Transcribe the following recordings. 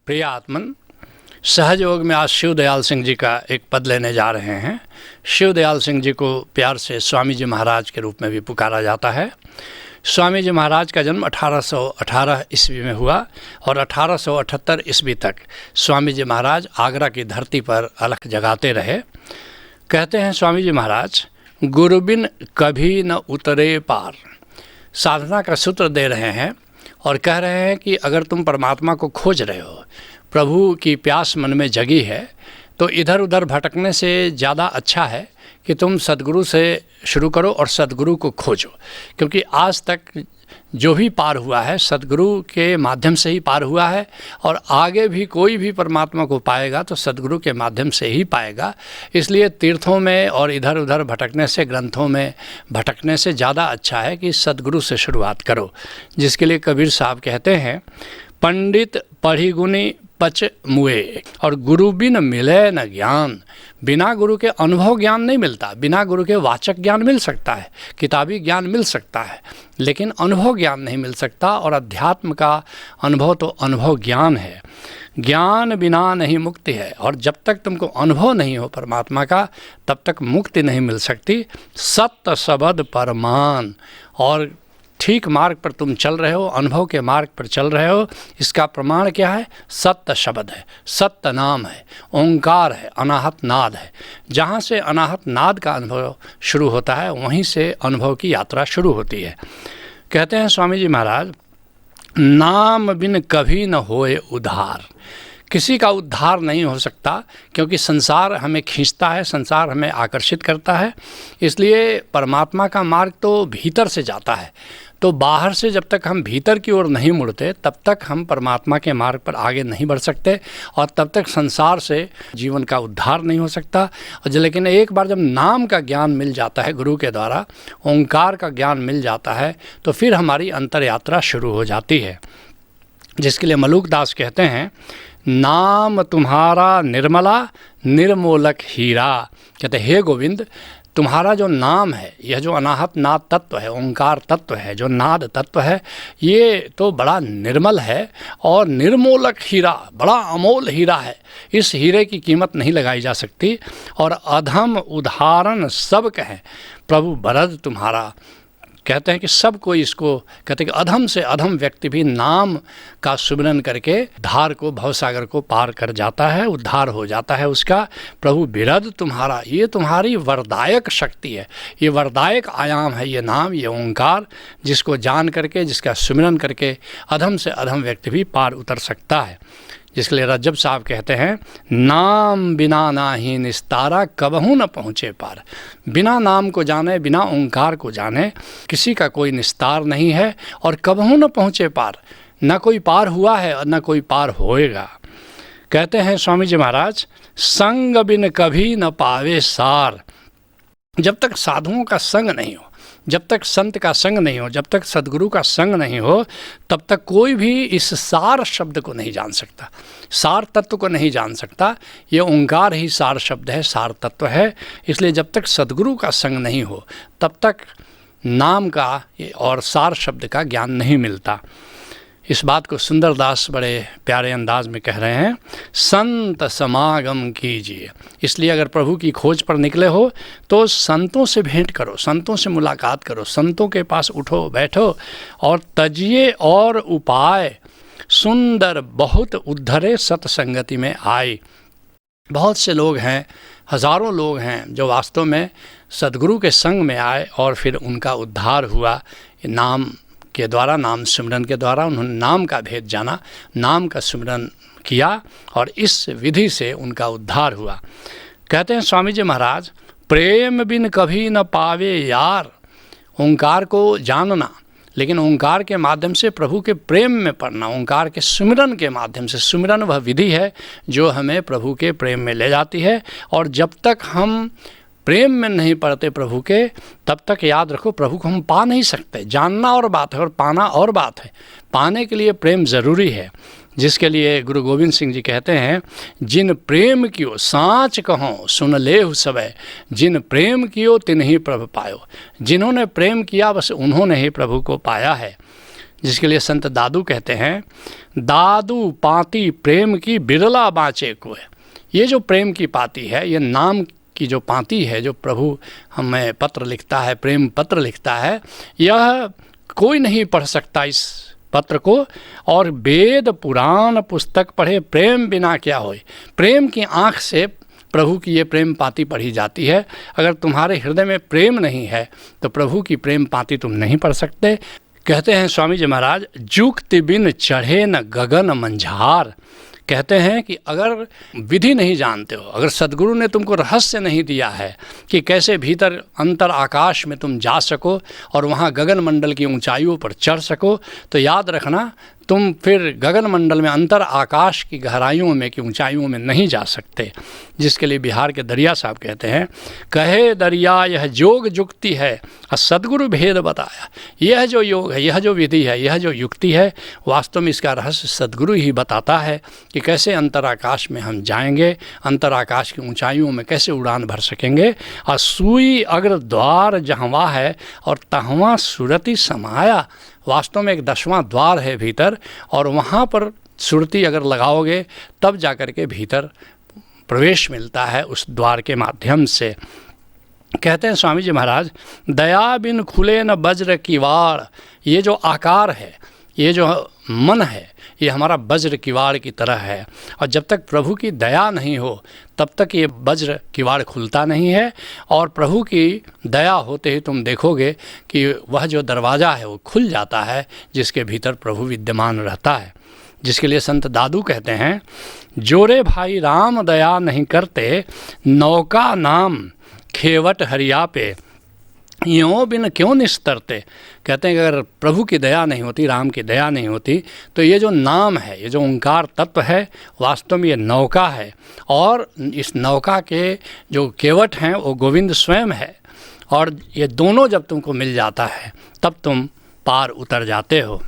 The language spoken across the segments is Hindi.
प्रिय आत्मन, सहज योग में आज शिव दयाल सिंह जी का एक पद लेने जा रहे हैं। शिव दयाल सिंह जी को प्यार से स्वामी जी महाराज के रूप में भी पुकारा जाता है। स्वामी जी महाराज का जन्म 1818 ईस्वी में हुआ और 1878 ईस्वी तक स्वामी जी महाराज आगरा की धरती पर अलख जगाते रहे। कहते हैं स्वामी जी महाराज, गुरु बिन कभी न उतरे पार। साधना का सूत्र दे रहे हैं और कह रहे हैं कि अगर तुम परमात्मा को खोज रहे हो, प्रभु की प्यास मन में जगी है, तो इधर उधर भटकने से ज़्यादा अच्छा है कि तुम सद्गुरु से शुरू करो और सद्गुरु को खोजो। क्योंकि आज तक जो भी पार हुआ है सद्गुरु के माध्यम से ही पार हुआ है और आगे भी कोई भी परमात्मा को पाएगा तो सद्गुरु के माध्यम से ही पाएगा। इसलिए तीर्थों में और इधर उधर भटकने से, ग्रंथों में भटकने से ज़्यादा अच्छा है कि सद्गुरु से शुरुआत करो। जिसके लिए कबीर साहब कहते हैं, पंडित पढ़ी गुनी पच मुए और गुरु बिन मिले न ज्ञान। बिना गुरु के अनुभव ज्ञान नहीं मिलता। बिना गुरु के वाचक ज्ञान मिल सकता है, किताबी ज्ञान मिल सकता है, लेकिन अनुभव ज्ञान नहीं मिल सकता। और अध्यात्म का अनुभव तो अनुभव ज्ञान है। ज्ञान बिना नहीं मुक्ति है और जब तक तुमको अनुभव नहीं हो परमात्मा का तब तक मुक्ति नहीं मिल सकती। सत्य शब्द परमान, और ठीक मार्ग पर तुम चल रहे हो, अनुभव के मार्ग पर चल रहे हो। इसका प्रमाण क्या है? सत्य शब्द है, सत्य नाम है, ओंकार है, अनाहत नाद है। जहाँ से अनाहत नाद का अनुभव शुरू होता है वहीं से अनुभव की यात्रा शुरू होती है। कहते हैं स्वामी जी महाराज, नाम बिन कभी न होए उद्धार। किसी का उद्धार नहीं हो सकता क्योंकि संसार हमें खींचता है, संसार हमें आकर्षित करता है। इसलिए परमात्मा का मार्ग तो भीतर से जाता है। तो बाहर से जब तक हम भीतर की ओर नहीं मुड़ते तब तक हम परमात्मा के मार्ग पर आगे नहीं बढ़ सकते और तब तक संसार से जीवन का उद्धार नहीं हो सकता। और लेकिन एक बार जब नाम का ज्ञान मिल जाता है गुरु के द्वारा, ओंकार का ज्ञान मिल जाता है, तो फिर हमारी अंतर यात्रा शुरू हो जाती है। जिसके लिए मलूक दास कहते हैं, नाम तुम्हारा निर्मला निर्मोलक हीरा। कहते हे गोविंद, तुम्हारा जो नाम है, यह जो अनाहत नाद तत्व है, ओंकार तत्व है, जो नाद तत्व है, ये तो बड़ा निर्मल है और निर्मोलक हीरा, बड़ा अमोल हीरा है। इस हीरे की कीमत नहीं लगाई जा सकती। और अधम उदाहरण सब कहें प्रभु बरद तुम्हारा। कहते हैं कि सब कोई इसको कहते हैं कि अधम से अधम व्यक्ति भी नाम का सुमिरन करके धार को, भवसागर को पार कर जाता है, उद्धार हो जाता है उसका। प्रभु बिरद तुम्हारा, ये तुम्हारी वरदायक शक्ति है, ये वरदायक आयाम है ये नाम, ये ओंकार, जिसको जान करके, जिसका सुमिरन करके अधम से अधम व्यक्ति भी पार उतर सकता है। जिसके लिए रज्जब साहब कहते हैं, नाम बिना नाही निस्तारा कबहू न पहुँचे पार। बिना नाम को जाने, बिना ओंकार को जाने किसी का कोई निस्तार नहीं है और कबहू न पहुँचे पार। न कोई पार हुआ है और न कोई पार होएगा। कहते हैं स्वामी जी महाराज, संग बिन कभी न पावे सार। जब तक साधुओं का संग नहीं हो, जब तक संत का संग नहीं हो, जब तक सद्गुरु का संग नहीं हो, तब तक कोई भी इस सार शब्द को नहीं जान सकता, सार तत्व को नहीं जान सकता। ये ओंकार ही सार शब्द है, सार तत्व है। इसलिए जब तक सद्गुरु का संग नहीं हो तब तक नाम का और सार शब्द का ज्ञान नहीं मिलता। इस बात को सुंदरदास बड़े प्यारे अंदाज में कह रहे हैं, संत समागम कीजिए। इसलिए अगर प्रभु की खोज पर निकले हो तो संतों से भेंट करो, संतों से मुलाकात करो, संतों के पास उठो बैठो और तजिए और उपाय सुंदर बहुत उद्धरे सत्संगति में आए। बहुत से लोग हैं, हज़ारों लोग हैं जो वास्तव में सद्गुरु के संग में आए और फिर उनका उद्धार हुआ। नाम के द्वारा, नाम सिमरन के द्वारा उन्होंने नाम का भेद जाना, नाम का सिमरन किया और इस विधि से उनका उद्धार हुआ। कहते हैं स्वामी जी महाराज, प्रेम बिन कभी न पावे यार। ओंकार को जानना, लेकिन ओंकार के माध्यम से प्रभु के प्रेम में पड़ना, ओंकार के सुमिरन के माध्यम से। सुमिरन वह विधि है जो हमें प्रभु के प्रेम में ले जाती है। और जब तक हम प्रेम में नहीं पड़ते प्रभु के, तब तक याद रखो प्रभु को हम पा नहीं सकते। जानना और बात है और पाना और बात है। पाने के लिए प्रेम ज़रूरी है। जिसके लिए गुरु गोविंद सिंह जी कहते हैं, जिन प्रेम कियो साँच कहो सुन लेहु सबे, जिन प्रेम कियो तिन्हीं प्रभु पायो। जिन्होंने प्रेम किया बस उन्होंने ही प्रभु को पाया है। जिसके लिए संत दादू कहते हैं, दादू पाती प्रेम की बिरला बाँचे कोय। ये जो प्रेम की पाती है, ये नाम की जो पाती है, जो प्रभु हमें पत्र लिखता है, प्रेम पत्र लिखता है, यह कोई नहीं पढ़ सकता इस पत्र को। और वेद पुराण पुस्तक पढ़े प्रेम बिना क्या होए। प्रेम की आँख से प्रभु की ये प्रेम पाती पढ़ी जाती है। अगर तुम्हारे हृदय में प्रेम नहीं है तो प्रभु की प्रेम पाती तुम नहीं पढ़ सकते। कहते हैं स्वामी जी महाराज, जुक्ति बिन चढ़े न गगन मंझार। कहते हैं कि अगर विधि नहीं जानते हो, अगर सद्गुरु ने तुमको रहस्य नहीं दिया है कि कैसे भीतर अंतर आकाश में तुम जा सको और वहाँ गगन मंडल की ऊंचाइयों पर चढ़ सको, तो याद रखना तुम फिर गगन मंडल में अंतर आकाश की गहराइयों में की ऊंचाइयों में नहीं जा सकते। जिसके लिए बिहार के दरिया साहब कहते हैं, कहे दरिया यह जोग जुक्ति है और सद्गुरु भेद बताया। यह जो योग है, यह जो विधि है, यह जो युक्ति है, वास्तव में इसका रहस्य सद्गुरु ही बताता है कि कैसे अंतर आकाश में हम जाएंगे, अंतर आकाश की ऊंचाइयों में कैसे उड़ान भर सकेंगे। और सुई अग्र द्वार जहवा है और तहवा सुरति समाया। वास्तव में एक 10वां द्वार है भीतर, और वहाँ पर सुरती अगर लगाओगे तब जाकर के भीतर प्रवेश मिलता है उस द्वार के माध्यम से। कहते हैं स्वामी जी महाराज, दया बिन खुले न वज्र किवाड़। ये जो आकार है, ये जो मन है, ये हमारा वज्र किवाड़ की तरह है, और जब तक प्रभु की दया नहीं हो तब तक ये वज्र किवाड़ खुलता नहीं है। और प्रभु की दया होते ही तुम देखोगे कि वह जो दरवाज़ा है वो खुल जाता है, जिसके भीतर प्रभु विद्यमान रहता है। जिसके लिए संत दादू कहते हैं, जोरे भाई राम दया नहीं करते, नौका नाम खेवट हरिया पे, यों बिन क्यों निस्तरते। कहते हैं कि अगर प्रभु की दया नहीं होती, राम की दया नहीं होती, तो ये जो नाम है, ये जो ओंकार तत्व है, वास्तव में ये नौका है, और इस नौका के जो केवट हैं वो गोविंद स्वयं है। और ये दोनों जब तुमको मिल जाता है तब तुम पार उतर जाते हो।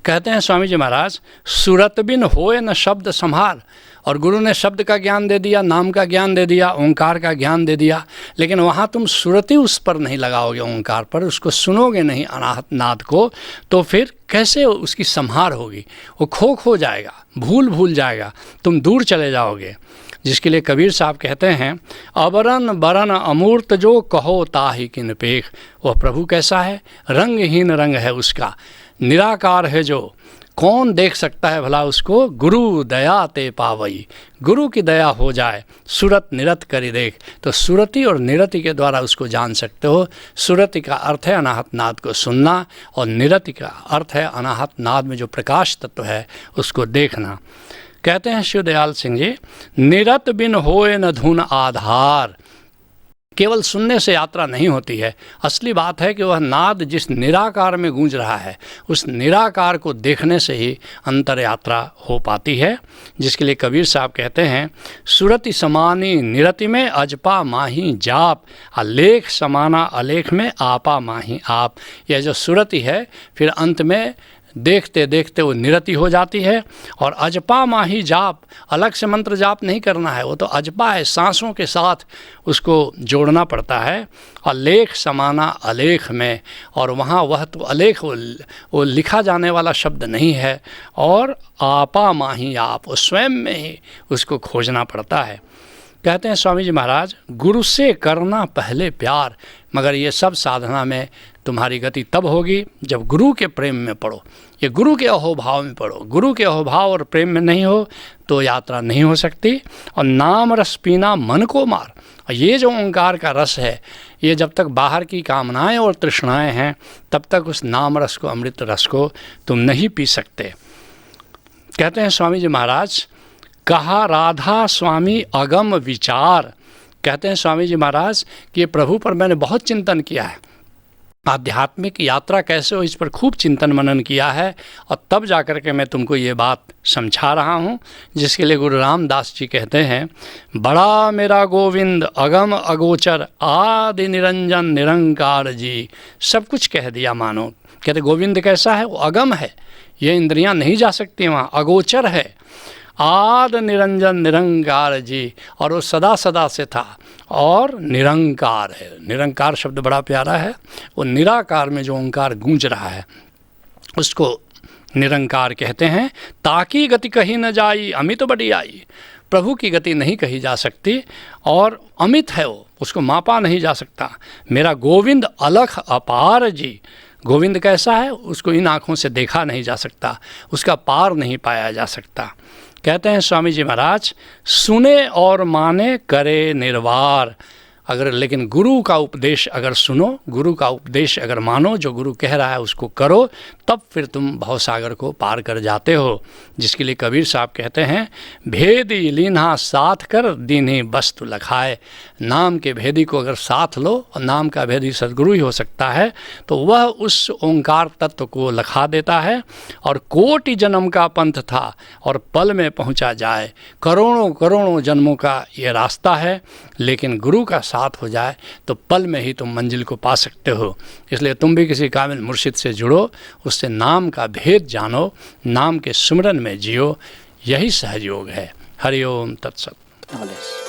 कहते हैं स्वामी जी महाराज, सुरत बिन होए न शब्द संभार। और गुरु ने शब्द का ज्ञान दे दिया, नाम का ज्ञान दे दिया, ओंकार का ज्ञान दे दिया, लेकिन वहाँ तुम सुरति उस पर नहीं लगाओगे, ओंकार पर, उसको सुनोगे नहीं अनाहत नाद को, तो फिर कैसे उसकी संहार होगी। वो खो जाएगा, भूल जाएगा, तुम दूर चले जाओगे। जिसके लिए कबीर साहब कहते हैं, अबरन बरन अमूर्त जो कहो ताहि किन पेख। वह प्रभु कैसा है, रंगहीन रंग है उसका, निराकार है जो, कौन देख सकता है भला उसको। गुरु दया ते पावई, गुरु की दया हो जाए, सुरत निरत करी देख। तो सुरति और निरति के द्वारा उसको जान सकते हो। सुरति का अर्थ है अनाहत नाद को सुनना, और निरति का अर्थ है अनाहत नाद में जो प्रकाश तत्व है उसको देखना। कहते हैं शिवदयाल सिंह जी, निरत बिन होए न धुन आधार। केवल सुनने से यात्रा नहीं होती है, असली बात है कि वह नाद जिस निराकार में गूंज रहा है, उस निराकार को देखने से ही अंतर यात्रा हो पाती है। जिसके लिए कबीर साहब कहते हैं, सुरति समानी निरति में अजपा माही जाप, अलेख समाना अलेख में आपा माही आप। यह जो सुरति है फिर अंत में देखते देखते वो निरति हो जाती है। और अजपा माही जाप, अलग से मंत्र जाप नहीं करना है, वो तो अजपा है, सांसों के साथ उसको जोड़ना पड़ता है। अलेख समाना अलेख में, और वहाँ वह तो अलेख वो लिखा जाने वाला शब्द नहीं है, और आपा माही आप, वो स्वयं में ही उसको खोजना पड़ता है। कहते हैं स्वामी जी महाराज, गुरु से करना पहले प्यार। मगर ये सब साधना में तुम्हारी गति तब होगी जब गुरु के प्रेम में पढ़ो, ये गुरु के अहोभाव में पढ़ो। गुरु के अहोभाव और प्रेम में नहीं हो तो यात्रा नहीं हो सकती। और नाम रस पीना मन को मार, और ये जो ओंकार का रस है, ये जब तक बाहर की कामनाएं और तृष्णाएं हैं तब तक उस नाम रस को, अमृत रस को तुम नहीं पी सकते। कहते हैं स्वामी जी महाराज, कहा राधा स्वामी अगम विचार। कहते हैं स्वामी जी महाराज कि प्रभु पर मैंने बहुत चिंतन किया है, आध्यात्मिक यात्रा कैसे हो इस पर खूब चिंतन मनन किया है, और तब जाकर के मैं तुमको ये बात समझा रहा हूँ। जिसके लिए गुरु रामदास जी कहते हैं, बड़ा मेरा गोविंद अगम अगोचर आदि निरंजन निरंकार जी। सब कुछ कह दिया मानो। कहते गोविंद कैसा है, वो अगम है, ये इंद्रियां नहीं जा सकती वहाँ, अगोचर है, आद निरंजन निरंकार जी, और वो सदा सदा से था, और निरंकार है। निरंकार शब्द बड़ा प्यारा है, वो निराकार में जो ओंकार गूंज रहा है। उसको निरंकार कहते हैं। ताकि गति कही न जाई, अमित बड़ी आई। प्रभु की गति नहीं कही जा सकती और अमित है वो, उसको मापा नहीं जा सकता। मेरा गोविंद अलख अपार जी। गोविंद कैसा है, उसको इन आँखों से देखा नहीं जा सकता, उसका पार नहीं पाया जा सकता। कहते हैं स्वामी जी महाराज, सुने और माने करे निर्वार। अगर लेकिन गुरु का उपदेश अगर सुनो, गुरु का उपदेश अगर मानो, जो गुरु कह रहा है उसको करो, तब फिर तुम भवसागर को पार कर जाते हो। जिसके लिए कबीर साहब कहते हैं, भेदी लीन्हा साथ कर दीन्ही वस्तु लखाए। नाम के भेदी को अगर साथ लो, और नाम का भेदी सद्गुरु ही हो सकता है, तो वह उस ओंकार तत्व को लखा देता है। और कोटि जन्म का पंथ था और पल में पहुंचा जाए। करोड़ों करोड़ों जन्मों का ये रास्ता है, लेकिन गुरु का साथ हो जाए तो पल में ही तुम मंजिल को पा सकते हो। इसलिए तुम भी किसी कामिल मुर्शिद से जुड़ो, उससे नाम का भेद जानो, नाम के सुमिरन में जियो। यही सहज योग है। हरि ओम तत्सत।